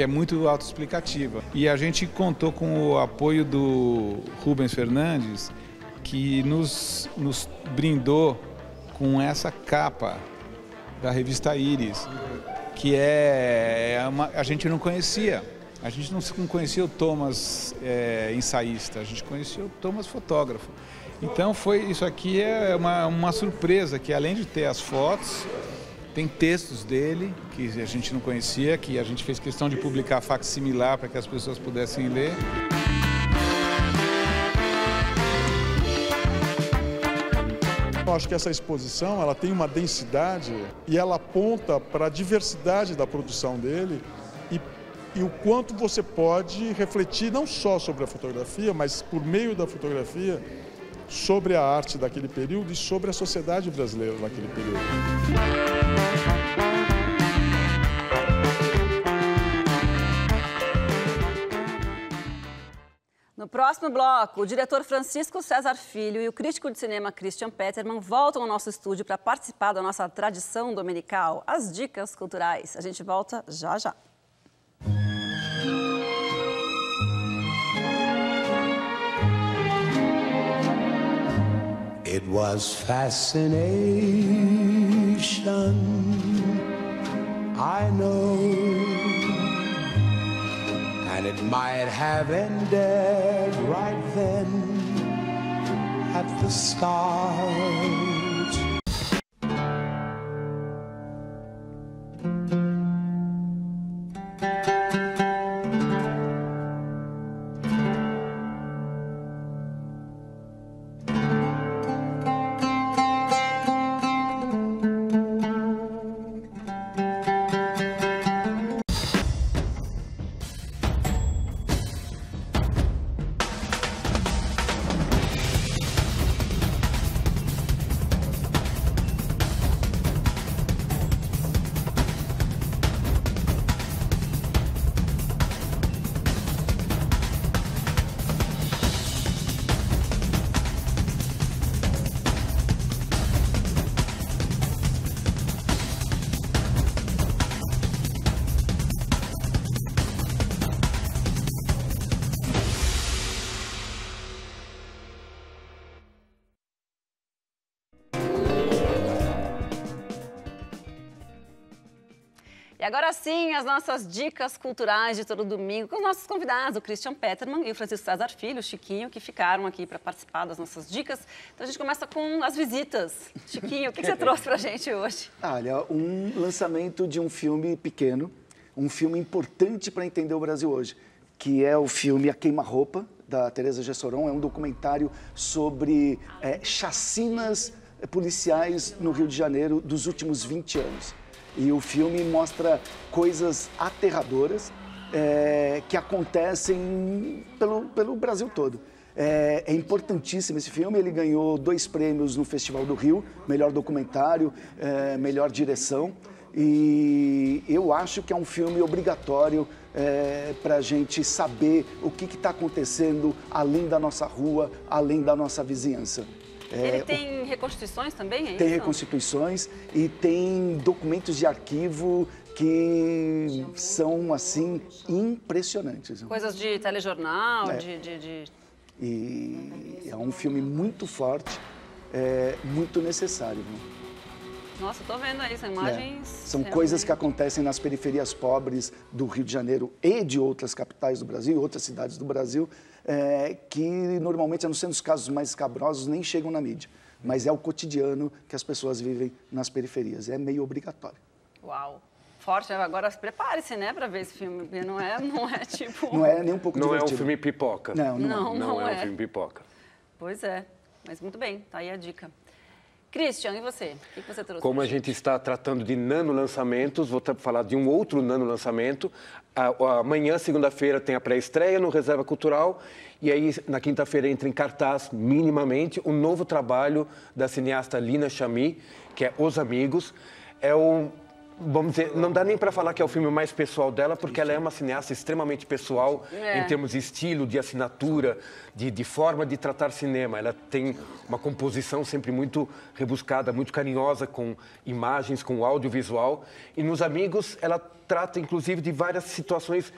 muito autoexplicativa. E a gente contou com o apoio do Rubens Fernandes, que nos brindou com essa capa da revista Iris, que a gente não conhecia. A gente não conhecia o Thomas ensaísta, a gente conhecia o Thomas fotógrafo. Então isso aqui é uma surpresa, que além de ter as fotos, tem textos dele que a gente não conhecia, que a gente fez questão de publicar facsimilar para que as pessoas pudessem ler. Eu acho que essa exposição ela tem uma densidade e ela aponta para a diversidade da produção dele e o quanto você pode refletir não só sobre a fotografia, mas por meio da fotografia, sobre a arte daquele período e sobre a sociedade brasileira naquele período. No próximo bloco, o diretor Francisco César Filho e o crítico de cinema Christian Petermann voltam ao nosso estúdio para participar da nossa tradição dominical, as dicas culturais. A gente volta já já. It was fascination, I know, and it might have ended right then at the start. E agora sim, as nossas dicas culturais de todo domingo com os nossos convidados, o Christian Petermann e o Francisco César Filho, o Chiquinho, que ficaram aqui para participar das nossas dicas. Então a gente começa com as visitas. Chiquinho, o que você trouxe para a gente hoje? Olha, um lançamento de um filme pequeno, um filme importante para entender o Brasil hoje, que é o filme A Queima-Roupa, da Teresa Gessoron. É um documentário sobre chacinas policiais no Rio de Janeiro dos últimos 20 anos. E o filme mostra coisas aterradoras que acontecem pelo Brasil todo. É importantíssimo esse filme, ele ganhou 2 prêmios no Festival do Rio, melhor documentário, melhor direção, e eu acho que é um filme obrigatório para a gente saber o que está acontecendo além da nossa rua, além da nossa vizinhança. Ele tem reconstituições também, é isso? Tem reconstituições e tem documentos de arquivo que são, assim, impressionantes. Coisas de telejornal, E é um filme muito forte, muito necessário. Viu? Nossa, tô vendo aí, são imagens... São coisas que acontecem nas periferias pobres do Rio de Janeiro e de outras capitais do Brasil, outras cidades do Brasil, que normalmente, a não ser nos casos mais escabrosos, nem chegam na mídia. Mas é o cotidiano que as pessoas vivem nas periferias. É meio obrigatório. Uau! Forte, agora prepare-se, né, para ver esse filme, porque não é tipo... Não é nem um pouco divertido. Não é um filme pipoca. Não é um filme pipoca. Pois é, mas muito bem, tá aí a dica. Christian, e você? O que você trouxe? Como a gente está tratando de nano-lançamentos, vou falar de um outro nano-lançamento. Amanhã, segunda-feira, tem a pré-estreia no Reserva Cultural. E aí, na quinta-feira, entra em cartaz, minimamente, um novo trabalho da cineasta Lina Chamy, que é Os Amigos. Vamos dizer, não dá nem para falar que é o filme mais pessoal dela, porque ela é uma cineasta extremamente pessoal em termos de estilo, de assinatura, de forma de tratar cinema. Ela tem uma composição sempre muito rebuscada, muito carinhosa, com imagens, com audiovisual. E nos Amigos, ela trata, inclusive, de várias situações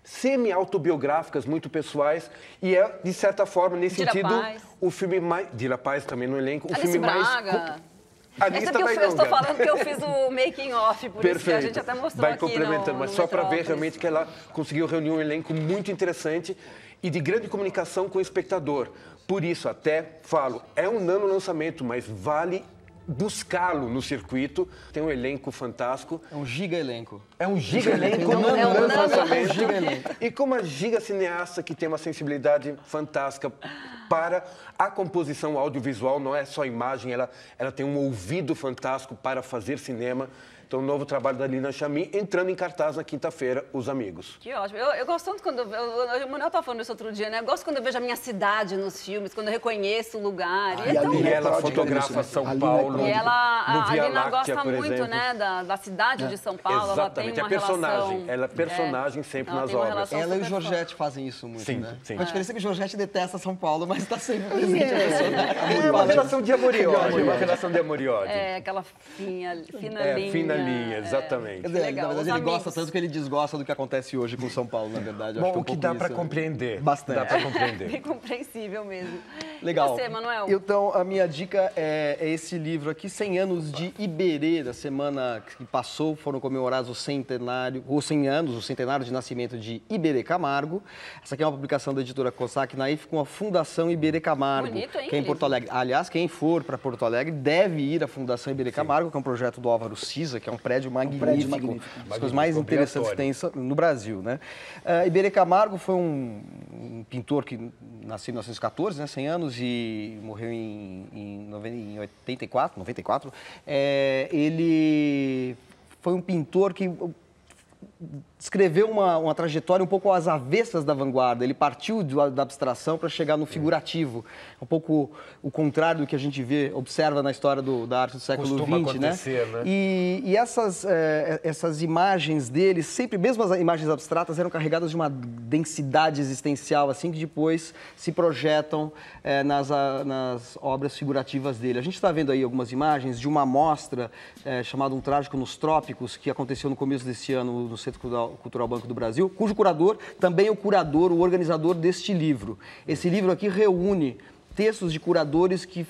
semi-autobiográficas, muito pessoais, e é, de certa forma, nesse sentido, o filme mais... Dila Paz também no elenco. O filme Braga. Essa que eu estou falando que eu fiz o making off, por isso que a gente até mostrou aqui complementando, mas só para ver realmente que ela conseguiu reunir um elenco muito interessante e de grande comunicação com o espectador. Por isso, até falo, é um nano lançamento, mas vale buscá-lo no circuito. Tem um elenco fantástico. É um giga elenco. É um giga elenco, nano lançamento. E como a giga cineasta que tem uma sensibilidade fantástica para a composição audiovisual, não é só imagem, ela tem um ouvido fantástico para fazer cinema. Então, o novo trabalho da Lina Chamy, entrando em cartaz na quinta-feira, Os Amigos. Que ótimo. Eu gosto tanto quando... O Manuel estava falando isso outro dia, né? Eu gosto quando eu vejo a minha cidade nos filmes, quando eu reconheço o lugar. E ela fotografa São Paulo. E a Lina gosta por muito, exemplo. né, da cidade de São Paulo. Exatamente, ela tem uma relação... Ela é personagem sempre nas obras. Ela e o Giorgetti fazem isso muito, né? Sim. A diferença é que o Giorgetti detesta São Paulo, mas está sempre presente a personagem. É uma relação de amor e ódio. Uma relação de amor e ódio. É, aquela fina linha. Fina linha, exatamente. Quer dizer, na verdade, ele gosta tanto que ele desgosta do que acontece hoje com São Paulo, na verdade. Bom, o que dá para compreender. Bastante. Dá para compreender. Bem compreensível mesmo. Legal. E você, Manuel? Então, a minha dica é esse livro aqui, 100 anos de Iberê, da semana que passou, foram comemorados o centenário de nascimento de Iberê Camargo. Essa aqui é uma publicação da editora Cossack Naif com a Fundação Iberê Camargo, bonito, hein, que é em Porto Alegre. Aliás, quem for para Porto Alegre deve ir à Fundação Iberê Camargo, que é um projeto do Álvaro Siza, que é um prédio magnífico. As coisas mais interessantes que tem no Brasil, né? Iberê Camargo foi um pintor que nasceu em 1914, né, 100 anos, e morreu em 94. Ele foi um pintor que escreveu uma trajetória um pouco às avessas da vanguarda. Ele partiu da abstração para chegar no figurativo. Um pouco o contrário do que a gente observa na história da arte do século XX, né? E essas imagens dele, sempre, mesmo as imagens abstratas, eram carregadas de uma densidade existencial, assim, que depois se projetam nas obras figurativas dele. A gente está vendo aí algumas imagens de uma mostra chamada Um Trágico nos Trópicos, que aconteceu no começo desse ano no Centro Cultural Banco do Brasil, cujo curador também é o organizador deste livro. Esse livro aqui reúne textos de curadores que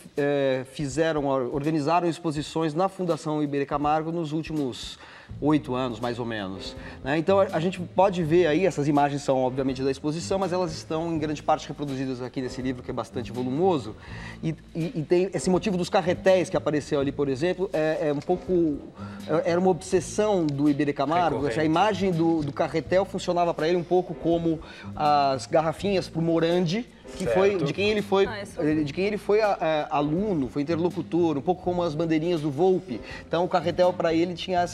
organizaram exposições na Fundação Iberê Camargo nos últimos 8 anos, mais ou menos. Né? Então, a gente pode ver aí, essas imagens são, obviamente, da exposição, mas elas estão, em grande parte, reproduzidas aqui nesse livro, que é bastante volumoso. E tem esse motivo dos carretéis que apareceu ali, por exemplo, era uma obsessão do Iberê Camargo. A imagem do carretel funcionava para ele um pouco como as garrafinhas para o Morandi, que foi, de quem ele foi aluno, foi interlocutor, um pouco como as bandeirinhas do Volpe. Então, o carretel, para ele, tinha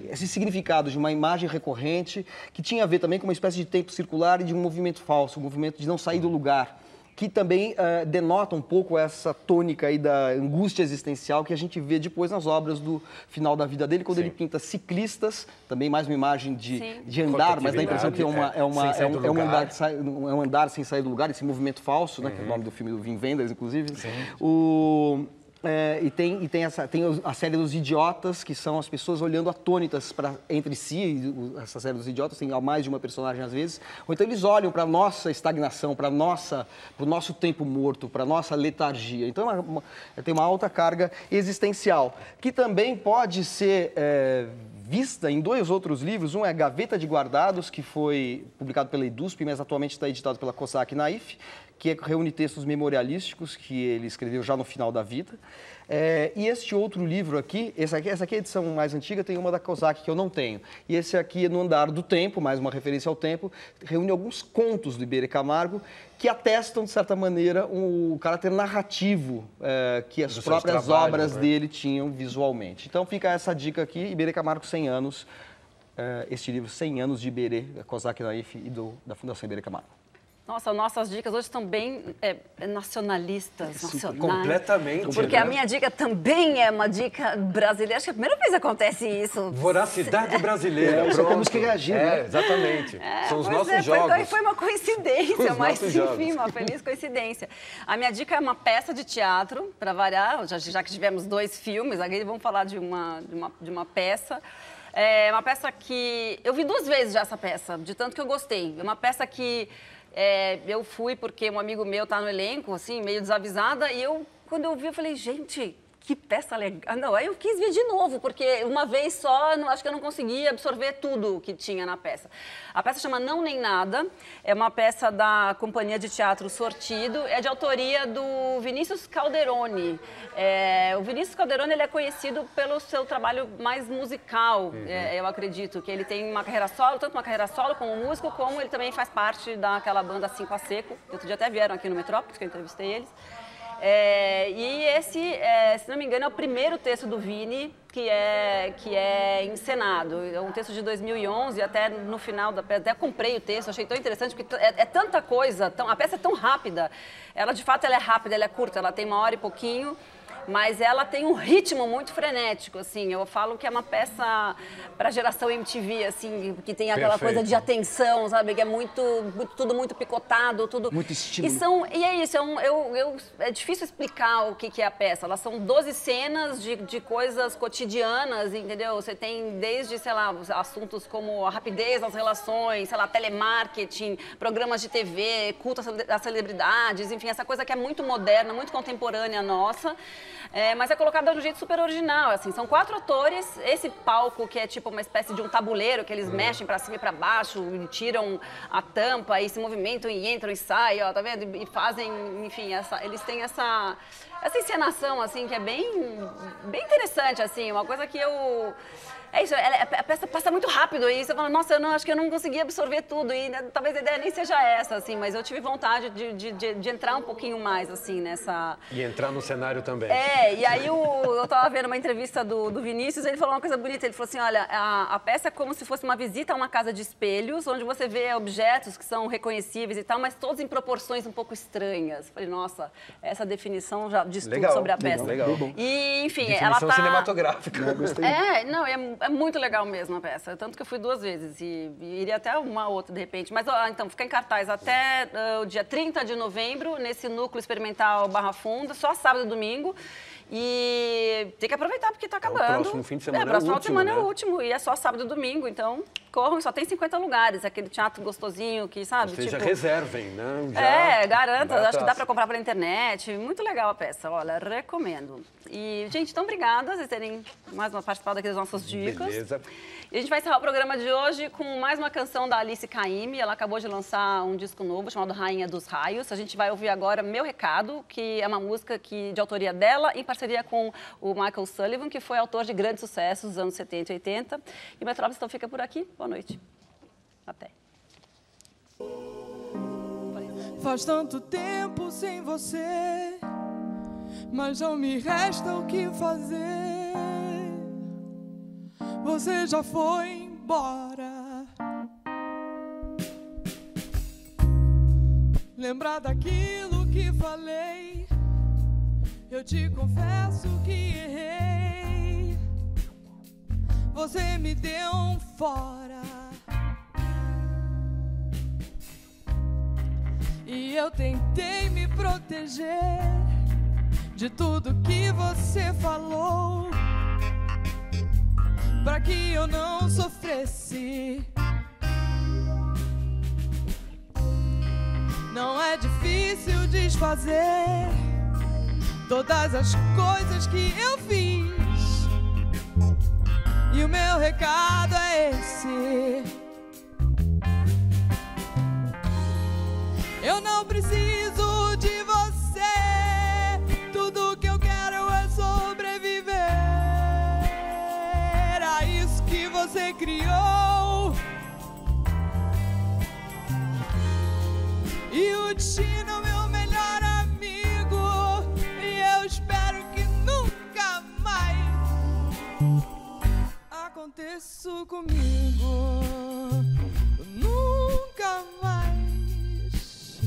esse significado de uma imagem recorrente, que tinha a ver também com uma espécie de tempo circular e de um movimento falso, um movimento de não sair do lugar, que também denota um pouco essa tônica aí da angústia existencial que a gente vê depois nas obras do final da vida dele, quando ele pinta ciclistas, também mais uma imagem de andar, mas dá a impressão que é um andar sem sair do lugar, esse movimento falso, né, que é o nome do filme do Wim Wenders, inclusive. E tem a série dos idiotas, que são as pessoas olhando atônitas entre si. Essa série dos idiotas tem mais de uma personagem às vezes. Ou então eles olham para a nossa estagnação, para o nosso tempo morto, para a nossa letargia. Então tem uma alta carga existencial, que também pode ser vista em 2 outros livros. Um é Gaveta de Guardados, que foi publicado pela EDUSP, mas atualmente está editado pela Cosac Naif, que reúne textos memorialísticos que ele escreveu já no final da vida. E este outro livro aqui, essa aqui é a edição mais antiga, tem uma da Cosac que eu não tenho. E esse aqui é No Andar do Tempo, mais uma referência ao tempo, reúne alguns contos do Iberê Camargo que atestam, de certa maneira, o caráter narrativo que as próprias obras dele tinham visualmente. Então fica essa dica aqui, Iberê Camargo, 100 anos, este livro 100 anos de Iberê, da Cosac Naif e da Fundação Iberê Camargo. Nossa, nossas dicas hoje estão bem nacionalistas, nacionais. Completamente. Porque a minha dica também é uma dica brasileira. Acho que é a primeira vez que acontece isso. Voracidade brasileira. Só temos que reagir, né? Exatamente. São os nossos jogos. Foi uma coincidência, mas enfim, uma feliz coincidência. A minha dica é uma peça de teatro, para variar, já que tivemos 2 filmes, aqui vamos falar de uma peça. É uma peça que... Eu vi 2 vezes já essa peça, de tanto que eu gostei. É uma peça que... eu fui porque um amigo meu tá no elenco, assim, meio desavisada, e quando eu vi, eu falei, gente, que peça legal. Não, aí eu quis ver de novo, porque uma vez só, acho que eu não conseguia absorver tudo que tinha na peça. A peça chama Não Nem Nada, é uma peça da Companhia de Teatro Sortido, é de autoria do Vinícius Calderoni. O Vinícius Calderoni, ele é conhecido pelo seu trabalho mais musical, eu acredito, que ele tem uma carreira solo, tanto uma carreira solo como músico, como ele também faz parte daquela banda 5 a Seco. Outro dia até vieram aqui no Metrópolis, que eu entrevistei eles. E esse, se não me engano, é o primeiro texto do Vini que é encenado. É um texto de 2011, até no final da peça, até comprei o texto, achei tão interessante, porque é tanta coisa, a peça é tão rápida. Ela, de fato, ela é rápida, ela é curta, ela tem 1 hora e pouquinho, mas ela tem um ritmo muito frenético, assim. Eu falo que é uma peça para a geração MTV, assim, que tem aquela coisa de atenção, sabe? Que é tudo muito picotado, tudo... Muito estímulo. E é isso, é difícil explicar o que é a peça. Elas são 12 cenas de coisas cotidianas, entendeu? Você tem desde, sei lá, assuntos como a rapidez das relações, sei lá, telemarketing, programas de TV, culto às celebridades, enfim, essa coisa que é muito moderna, muito contemporânea nossa. Mas é colocada de um jeito super original, assim, são 4 atores, esse palco que é tipo uma espécie de um tabuleiro que eles mexem pra cima e pra baixo, e tiram a tampa e se movimentam e entram e saem, ó, tá vendo? E fazem, enfim, eles têm essa encenação, assim, que é bem interessante, assim, uma coisa que eu... É isso, a peça passa muito rápido e você fala, nossa, acho que eu não consegui absorver tudo e talvez a ideia nem seja essa, assim, mas eu tive vontade de entrar um pouquinho mais, assim, nessa... E entrar no cenário também. E aí eu tava vendo uma entrevista do Vinícius, ele falou uma coisa bonita, ele falou assim, olha, a peça é como se fosse uma visita a uma casa de espelhos, onde você vê objetos que são reconhecíveis e tal, mas todos em proporções um pouco estranhas. Falei, nossa, essa definição já diz tudo sobre a peça. Legal. E, enfim, definição ela tá... cinematográfica. Gostei. É muito legal mesmo a peça, tanto que eu fui 2 vezes e iria até uma outra de repente. Mas, então, fica em cartaz até o dia 30 de novembro, nesse Núcleo Experimental Barra Funda, só sábado e domingo. E tem que aproveitar porque está acabando. O próximo fim de semana é o último, semana é o último, e é só sábado e domingo, então corram, só tem 50 lugares, aquele teatro gostosinho que, sabe? Ou seja, tipo, reservem, né? Já garanta, acho que dá para comprar pela internet, muito legal a peça, olha, recomendo. E, gente, então obrigada por terem mais uma participado aqui das nossas dicas. Beleza. E a gente vai encerrar o programa de hoje com mais uma canção da Alice Caymmi. Ela acabou de lançar um disco novo chamado Rainha dos Raios. A gente vai ouvir agora Meu Recado, que é uma música de autoria dela, em parceria com o Michael Sullivan, que foi autor de grandes sucessos dos anos 70 e 80. E o Metrópolis então fica por aqui. Boa noite. Até. Faz tanto tempo sem você, mas não me resta o que fazer. Você já foi embora. Lembrar daquilo que falei, eu te confesso que errei. Você me deu um fora e eu tentei me proteger de tudo que você falou, pra que eu não sofresse. Não é difícil desfazer todas as coisas que eu fiz, e o meu recado é esse: eu não preciso de você, tudo que eu quero é sobreviver a isso que você criou. E o destino, meu melhor amigo, e eu espero que nunca mais aconteça comigo. Nunca mais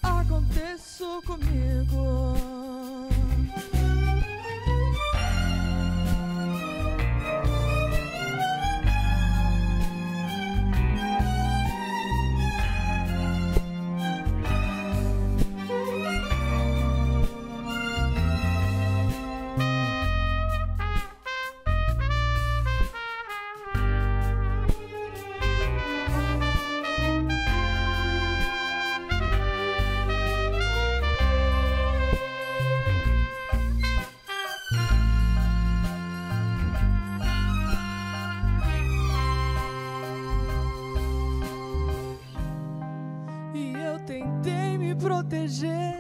aconteça comigo. Tentei me proteger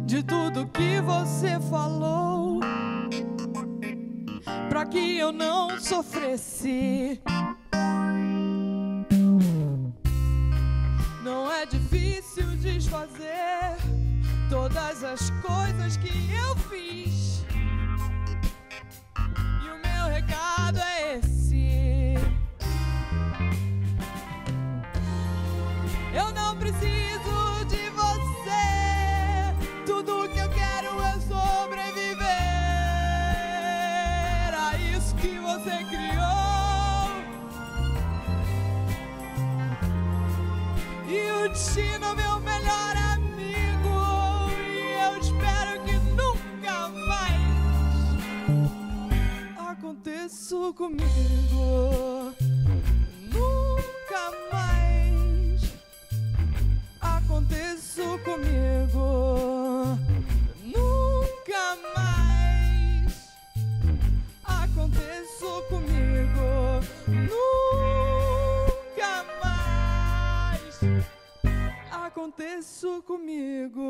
de tudo que você falou, pra que eu não sofresse. Não é difícil desfazer todas as coisas que eu fiz, e o meu recado é esse: eu não preciso de você, tudo que eu quero é sobreviver a isso que você criou. E o destino, meu melhor amigo, e eu espero que nunca mais aconteça comigo. Nunca mais aconteça comigo. Nunca mais aconteça comigo. Nunca mais aconteça comigo.